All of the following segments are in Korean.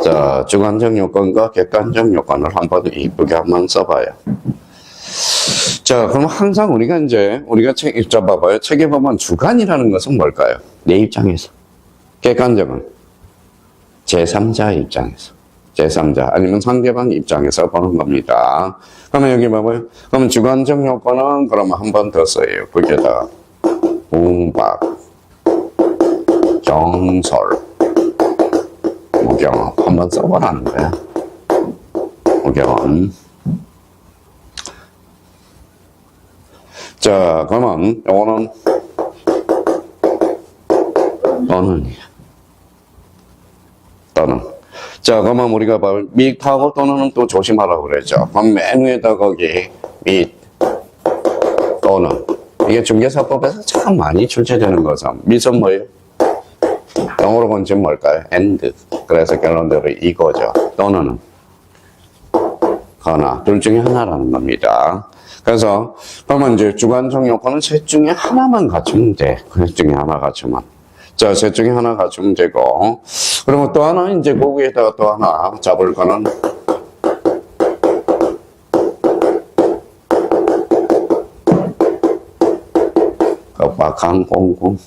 자, 주관적 요건과 객관적 요건을 한번 이쁘게 한번 써봐요. 자, 그럼 항상 우리가 자, 봐봐요. 책에 보면 주관이라는 것은 뭘까요? 내 입장에서. 객관적은 제3자 입장에서. 제3자, 아니면 상대방 입장에서 보는 겁니다. 그러면 여기 봐봐요. 그러면 주관적 요건은 그러면 한 번 더 써요. 거기에다가 공박, 경설, 무경험 한번 써보라는 거야. 무경험. 자, 그러면 요거는 또는이야. 또는. 자, 그러면 우리가 밑하고 또는 또 조심하라고 그랬죠. 그럼 맨 위에다 거기 밑 또는. 이게 중개사법에서 참 많이 출제되는 거죠. 밑은 뭐예요? 영어로 본 지금 뭘까요? and. 그래서 결론대로 이거죠. 또는 거나 둘 중에 하나라는 겁니다. 그래서 그러면 이제 주관적 요건은 셋 중에 하나만 갖추면 돼. 셋 중에 하나 갖추면. 자, 셋 중에 하나 갖추면 되고. 그러면 또 하나 이제 거기에다가 또 하나 잡을 거는 겁박한 공공.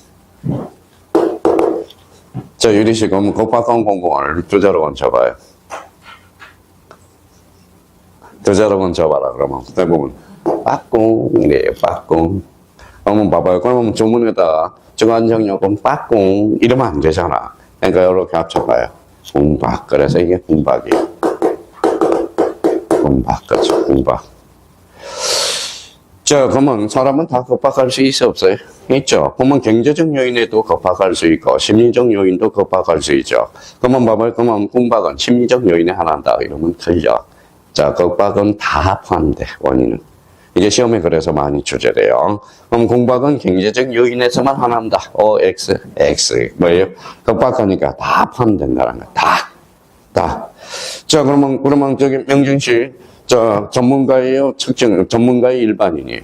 자, 유리씨 그러면 겁박한 공공을 두자로 얹혀봐요. 두자로 얹혀봐라. 그러면 대부분 빠꿍이래요. 빠꿍. 그러면 봐봐요. 그러면 조문에다 주관적 요건 빠꿍 이러면 안 되잖아. 그러니까 이렇게 합쳐봐요. 공박. 그래서 이게 공박이에요. 공박. 그렇죠. 공박. 자, 그러면 사람은 다 겁박할 수 있어 없어요? 있죠. 그러면 경제적 요인에도 겁박할 수 있고 심리적 요인도 겁박할 수 있죠. 그러면 봐봐요. 그러면 공박은 심리적 요인에 하나다 이러면 틀려. 자, 겁박은 다 포함돼. 원인은. 이게 시험에 그래서 많이 출제돼요. 그럼 공박은 경제적 요인에서만 하나입니다. OX, X. 뭐예요? 겁박하니까 다 포함된다는 거야. 다. 자, 그러면 저기 명준씨, 전문가예요? 전문가의 일반인이에요?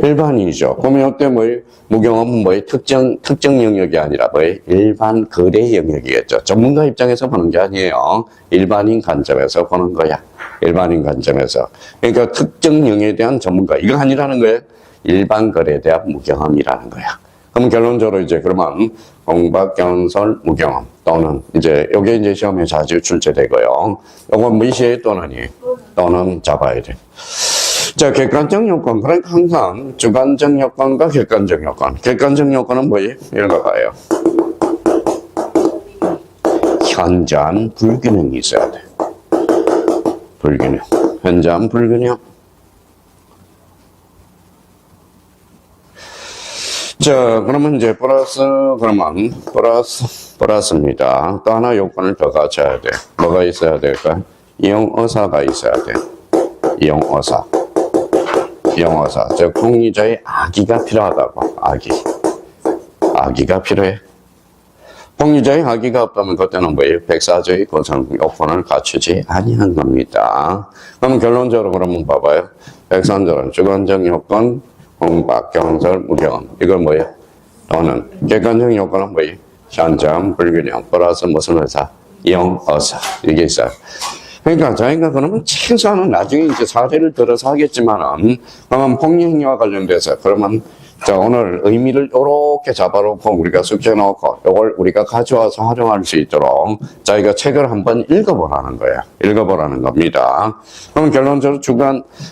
일반인이죠. 그러면 이때 뭐예요? 무경험은 뭐예요? 특정 영역이 아니라 뭐예요? 일반 거래 영역이겠죠. 전문가 입장에서 보는 게 아니에요. 일반인 관점에서 보는 거야. 일반인 관점에서. 그러니까 특정 영역에 대한 전문가. 이거 아니라는 거예요. 일반 거래에 대한 무경험이라는 거야. 그럼 결론적으로 이제 그러면 공박, 경설, 무경험 또는 이제 요게 이제 시험에 자주 출제되고요. 요건 무시해 또는 잡아야 돼. 자, 객관적 요건. 그러니까 항상 주관적 요건과 객관적 요건. 객관적 요건은 뭐예요? 이런 거 봐요. 현저한 불균형이 있어야 돼. 불균형. 현저한 불균형. 자, 그러면 이제 플러스입니다. 또 하나 요건을 더 갖춰야 돼. 뭐가 있어야 될까? 이용어사가 있어야 돼. 이용어사. 즉, 폭리자의 악의가 필요하다고. 악의가 필요해. 폭리자의 악의가 없다면 그때는 뭐예요? 백사조의 고정 요건을 갖추지 아니한 겁니다. 그럼 결론적으로 그러면 봐봐요. 백선절은 주관적 요건, 공박, 경설, 무경험. 이걸 뭐예요? 또는 객관적 요건은 뭐예요? 현저한 불균형 플러스 무슨 의사? 이용어사. 이게 있어요. 그러니까 저희가 그러면 최소한은 나중에 이제 사례를 들어서 하겠지만은 그러면 폭력행위와 관련돼서 그러면 자, 오늘 의미를 이렇게 잡아놓고 우리가 숙제해놓고 이걸 우리가 가져와서 활용할 수 있도록 저희가 책을 한번 읽어보라는 거야. 읽어보라는 겁니다. 그럼 결론적으로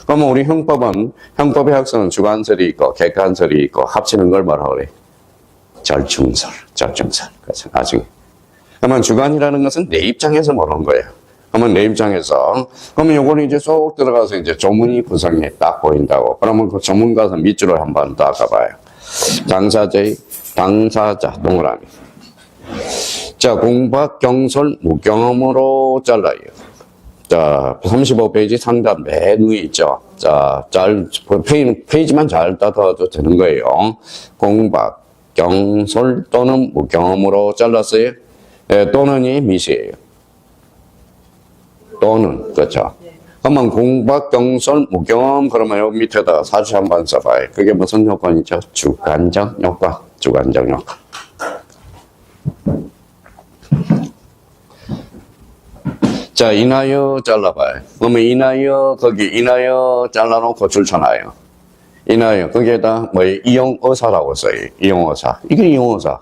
그러면 우리 형법의 학설은 주관설이 있고 객관설이 있고 합치는 걸 뭐라 그래? 절충설. 그래서 나중에. 그러면 주관이라는 것은 내 입장에서 보는 거예요. 그러면 내 입장에서 그러면 요거는 이제 쏙 들어가서 이제 조문이 구성이 딱 보인다고. 그러면 그 조문 가서 밑줄을 한번 더 가봐요. 당사자 동그라미. 자, 공박, 경설, 무경험으로 잘라요. 자, 35페이지 상단 맨 위에 있죠. 자, 페이지만 잘 따라도 되는 거예요. 공박, 경설 또는 무경험으로 잘랐어요. 예, 또는이 밑이에요. 또는, 그렇죠. 그러면 공박, 경설, 무경험, 그러면 여기 밑에다가 사주 한번 써봐요. 그게 무슨 요건이죠? 주관적 요건. 자, 인하여 잘라봐요. 그러면 인하여, 거기 인하여 잘라놓고 줄쳐놔요. 인하여, 거기에다 이용어사라고 써요. 이용어사. 이게 이용어사.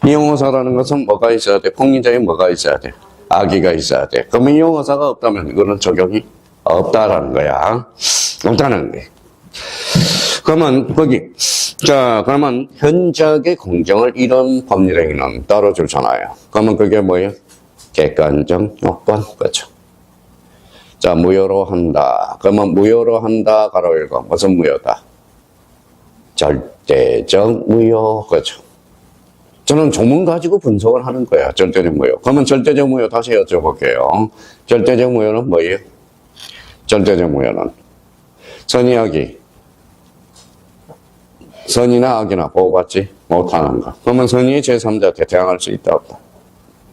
이용어사라는 것은 뭐가 있어야 돼? 폭리자에 뭐가 있어야 돼? 아기가 있어야 돼. 그러면 이용어사가 없다면 이거는 적용이 없다라는 거야. 없다는 거야. 그러면 거기, 자, 그러면 현저하게 공정을 이룬 법률행위는 따로 줄잖아요. 그러면 그게 뭐예요? 객관적 요건, 그렇죠. 자, 무효로 한다. 그러면 무효로 한다, 가로 열고. 무슨 무효다? 절대적 무효, 그렇죠. 저는 조문 가지고 분석을 하는 거야. 절대적 무효. 그러면 절대적 무효 다시 여쭤볼게요. 절대적 무효는 뭐예요? 절대적 무효는 선이악이 선이나 악이나 보호받지 못하는 거. 그러면 선이 제3자한테 대항할 수 있다, 없다?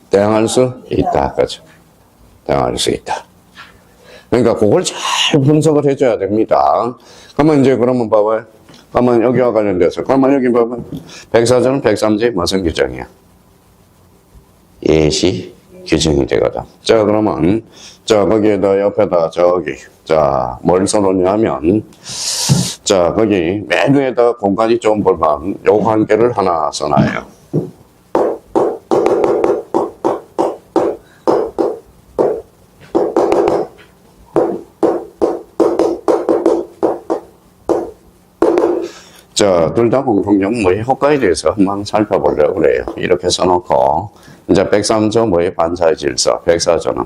대항할 수 있다, 그렇죠. 대항할 수 있다. 그러니까 그걸 잘 분석을 해줘야 됩니다. 그러면 이제 그러면 봐봐요. 그러면 여기와 관련돼서 그러면 여기 봐봐요. 104조는 103조의 무슨 규정이야? 예시 규정이 되거든. 자, 그러면 자, 거기에다 옆에다 저기 자, 뭘 써놓냐면 자, 거기 맨 위에다 공간이 좀 볼만 요 관계를 하나 써놔요. 자, 둘 다 공통점 뭐의 효과에 대해서 한번 살펴보려고 그래요. 이렇게 써놓고 이제 103조 뭐의 반사의 질서, 104조는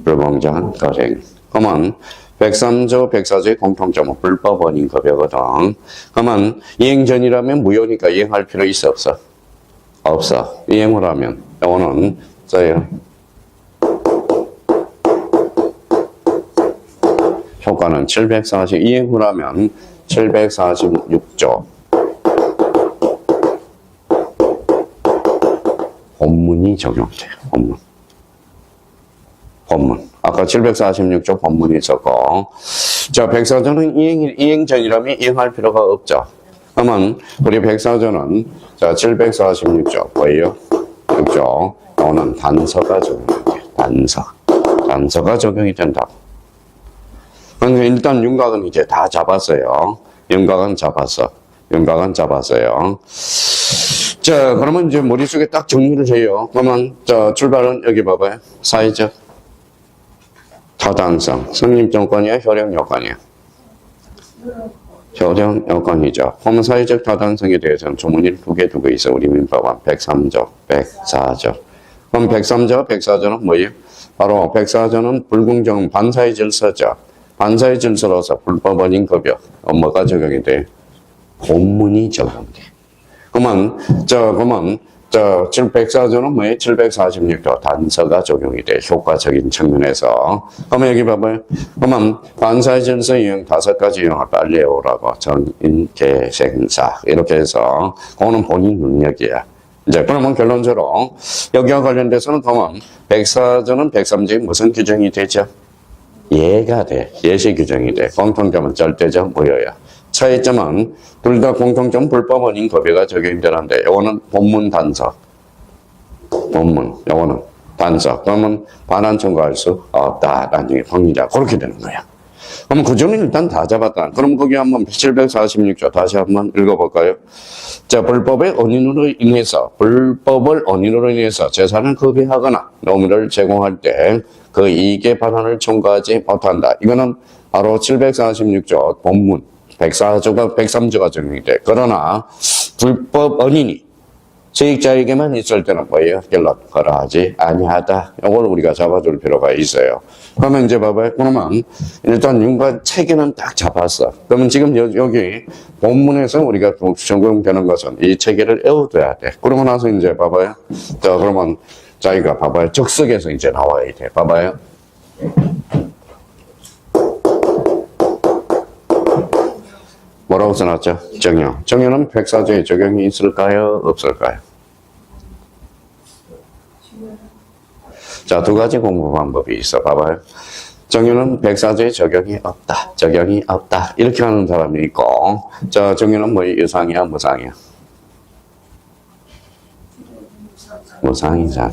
불공정한 거래. 그러면 103조, 104조의 공통점은 불법 원인 급여거든. 그러면 이행 전이라면 무효니까 이행할 필요 있어, 없어? 없어. 이행을 하면 이거는 써요. 효과는 740, 이행을 하면 746조. 본문이 적용돼요. 본문. 아까 746조 본문이 있었고. 자, 104조는 이행 전이라면 이행할 필요가 없죠. 그러면 우리 104조는 자, 746조 뭐예요? 6조. 이거는 단서가 적용이 돼요. 단서가 적용이 된다고. 그러니까 일단 윤곽은 이제 다 잡았어요. 윤곽은 잡았어요. 자, 그러면 이제 머릿속에 딱 정리를 해요. 그러면, 자, 출발은 여기 봐봐요. 사회적 타당성. 성립 조건이야, 효력 요건이야? 효력 요건이죠. 그러면 사회적 타당성에 대해서는 조문을 두 개 두고 있어. 우리 민법은 103조, 104조. 그럼 103조, 104조는 뭐예요? 바로 104조는 불공정 반사의 질서죠. 반사의 질서로서 불법 원인 급여 뭐가 적용이 돼? 본문이 적용돼. 그러면 104조는 뭐예요? 746조 단서가 적용이 돼. 효과적인 측면에서. 그러면 여기 봐봐요. 그러면 반사의 질서 이용 5가지 이용을 빨리 해오라고. 정인, 개, 생사 이렇게 해서 그거는 본인 능력이야. 이제 그러면 결론적으로 여기와 관련돼서는 그러면 104조는 103조에 무슨 규정이 되죠? 예가 돼. 예시 규정이 돼. 공통점은 절대적 무효야. 차이점은 둘 다 공통점 불법 원인 급여가 적용이 되는데 이거는 본문 단서. 이거는 단서. 그러면 반환 청구할 수 없다. 나중에 법리자 그렇게 되는 거야. 그럼 그 점은 일단 다 잡았다. 그럼 거기 한번 746조 다시 한번 읽어볼까요? 자, 불법을 원인으로 인해서 재산을 급여하거나 노무를 제공할 때 그 이익의 반환을 청구하지 못한다. 이거는 바로 746조 본문 104조가 103조가 적용이 돼. 그러나 불법 원인이 세입자에게만 있을 때는 뭐예요? 결론 허락하지 아니하다. 이걸 우리가 잡아줄 필요가 있어요. 그러면 이제 봐봐요. 그러면 일단 윤곽 체계는 딱 잡았어. 그러면 지금 여기 본문에서 우리가 적용되는 것은 이 체계를 외워둬야 돼. 그러고 나서 이제 봐봐요. 자, 그러면 자기가 봐봐요. 적석에서 이제 나와야 돼. 봐봐요. 뭐라고 써놨죠? 정형. 정형은 104조에 적용이 있을까요? 없을까요? 자, 두 가지 공부 방법이 있어. 봐봐요. 정형은 104조에 적용이 없다. 이렇게 하는 사람이 있고, 자, 정형은 뭐 유상이야, 무상이야? 무상이잖아.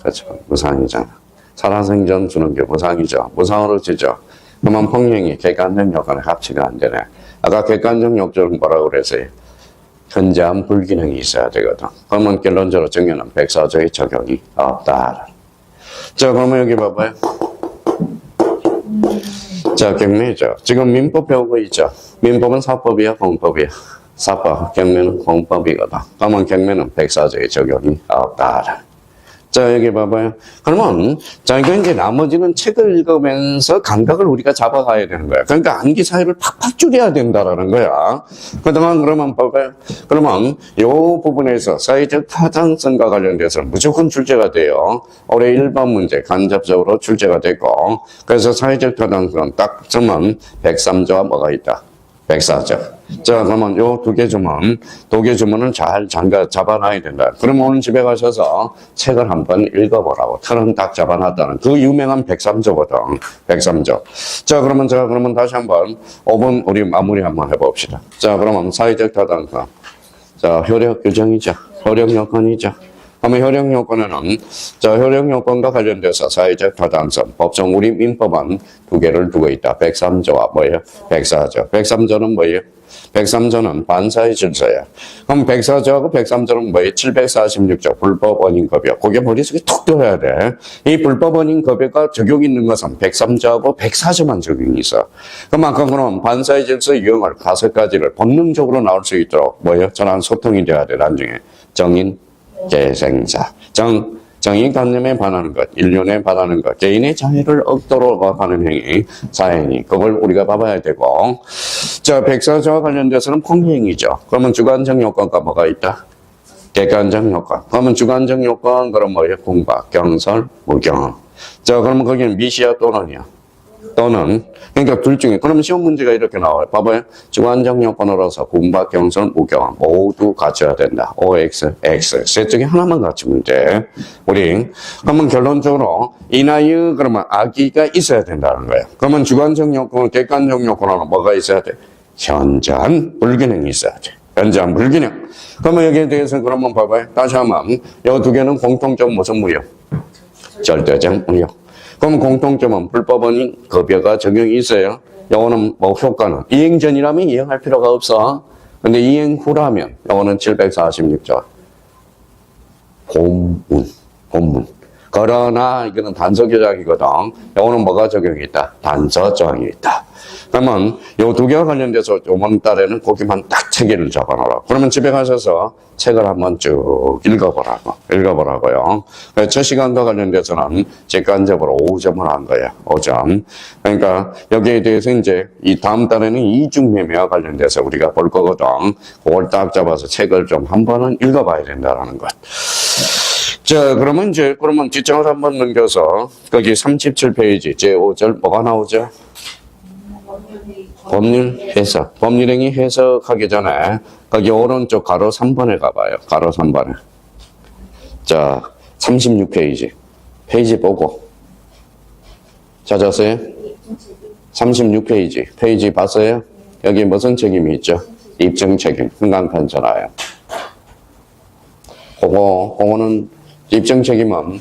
그렇죠. 무상이잖아. 살아생전 주는 게 무상이죠. 무상으로 주죠. 그러면 폭력이 객관적 요건에 합치가 안 되네. 아까 객관적 요건은 뭐라고 그랬어요? 현저한 불균형이 있어야 되거든. 그러면 결론적으로 정의는 백사조의 적용이 없다. 자, 그러면 여기 봐봐요. 자, 경매죠. 지금 민법 배우고 있죠. 민법은 사법이야, 공법이야? 사법, 경매는 공법이거든. 그러면 경매는 백사조의 적용이 없다. 자, 여기 봐봐요. 그러면, 자, 이거 이제 나머지는 책을 읽으면서 감각을 우리가 잡아가야 되는 거야. 그러니까 암기 사이를 팍팍 줄여야 된다라는 거야. 그동안 그러면 봐봐요. 그러면, 요 부분에서 사회적 타당성과 관련돼서 무조건 출제가 돼요. 올해 1번 문제 간접적으로 출제가 되고, 그래서 사회적 타당성은 딱 점은 103조와 뭐가 있다? 104조. 자, 그러면 요 두 개 주문은 잘 잡아놔야 된다. 그러면 오늘 집에 가셔서 책을 한번 읽어보라고. 틀은 딱 잡아놨다는 그 유명한 103조거든. 103조. 자, 그러면 다시 한번 5분 우리 마무리 한번 해봅시다. 자, 그러면 사회적 타당성. 자, 효력 규정이죠. 효력 요건이죠. 그러면 효력 요건에는, 자, 효력 요건과 관련돼서 사회적 타당성, 법정 우리 민법은 두 개를 두고 있다. 103조와 뭐예요? 104조. 103조는 뭐예요? 103조는 반사의 질서야. 그럼 104조하고 103조는 뭐예요? 746조 불법 원인급여. 그게 머릿속에 툭 들어야 돼. 이 불법 원인급여가 적용이 있는 것은 103조하고 104조만 적용이 있어. 그럼 아까 그럼 반사의 질서 유형을 5가지를 본능적으로 나올 수 있도록 뭐예요? 전환 소통이 돼야 돼. 나중에 정인, 재생자. 정의관념에 반하는 것, 인륜에 반하는 것, 개인의 자유를 억도로 하는 행위, 사행위. 그걸 우리가 봐봐야 되고. 자, 104조와 관련돼서는 폭행이죠. 그러면 주관적 요건과 뭐가 있다? 객관적 요건. 그러면 주관적 요건, 그럼 뭐예요? 공박, 경설, 무경. 자, 그러면 거기는 미시야 또는이야? 또는, 그러니까 둘 중에, 그러면 시험 문제가 이렇게 나와요. 봐봐요. 주관적 요건으로서 공박, 경선, 무경 모두 갖춰야 된다. OX, X. 셋 중에 하나만 갖추면 돼. 그러면 결론적으로, 이 나이에 그러면 악의가 있어야 된다는 거예요. 그러면 주관적 요건, 객관적 요건으로는 뭐가 있어야 돼? 현저한 불균형이 있어야 돼. 현저한 불균형. 그러면 여기에 대해서 그러면 봐봐요. 다시 한번, 이 두 개는 공통점 무슨 무효? 절대적 무효. 그럼 공통점은 불법원인 급여가 적용이 있어요. 요거는 뭐 효과는 이행 전이라면 이행할 필요가 없어. 근데 이행 후라면 요거는 746조. 본문. 그러나 이거는 단서 교작이거든. 요거는 뭐가 적용이 있다? 단서 조항이 있다. 그러면 요 두 개와 관련돼서 요번 달에는 거기만 딱 체계를 잡아놓으라. 그러면 집에 가셔서 책을 한번 쭉 읽어보라고요. 첫 시간과 관련돼서는 객관적으로 5점을 한 거야. 5점. 그러니까 여기에 대해서 이제 이 다음 달에는 이중매매와 관련돼서 우리가 볼 거거든. 그걸 딱 잡아서 책을 좀 한 번은 읽어봐야 된다는 것. 자, 그러면 뒷장을 한번 넘겨서 거기 37페이지 제5절 뭐가 나오죠? 법률 해석. 법률행위 해석하기 전에 거기 오른쪽 가로 3번에 가봐요. 가로 3번에. 자, 36페이지. 페이지 보고. 찾았어요? 36페이지. 페이지 봤어요? 여기 무슨 책임이 있죠? 입증 책임. 흥강편전하여. 그거는 입증 책임은,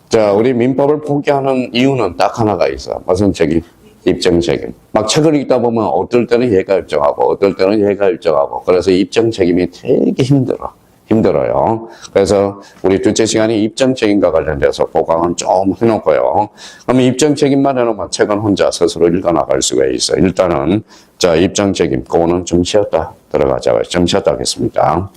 자, 우리 민법을 포기하는 이유는 딱 하나가 있어. 무슨 책임? 입증 책임. 막 책을 읽다 보면 어떨 때는 얘가 일정하고 어떨 때는 얘가 일정하고 그래서 입증 책임이 되게 힘들어요. 그래서 우리 둘째 시간에 입증 책임과 관련돼서 보강은 좀 해놓고요. 그러면 입증 책임만 해놓으면 책은 혼자 스스로 읽어나갈 수가 있어. 일단은 자, 입증 책임 그거는 좀 쉬었다 들어가자고요. 좀 쉬었다 하겠습니다.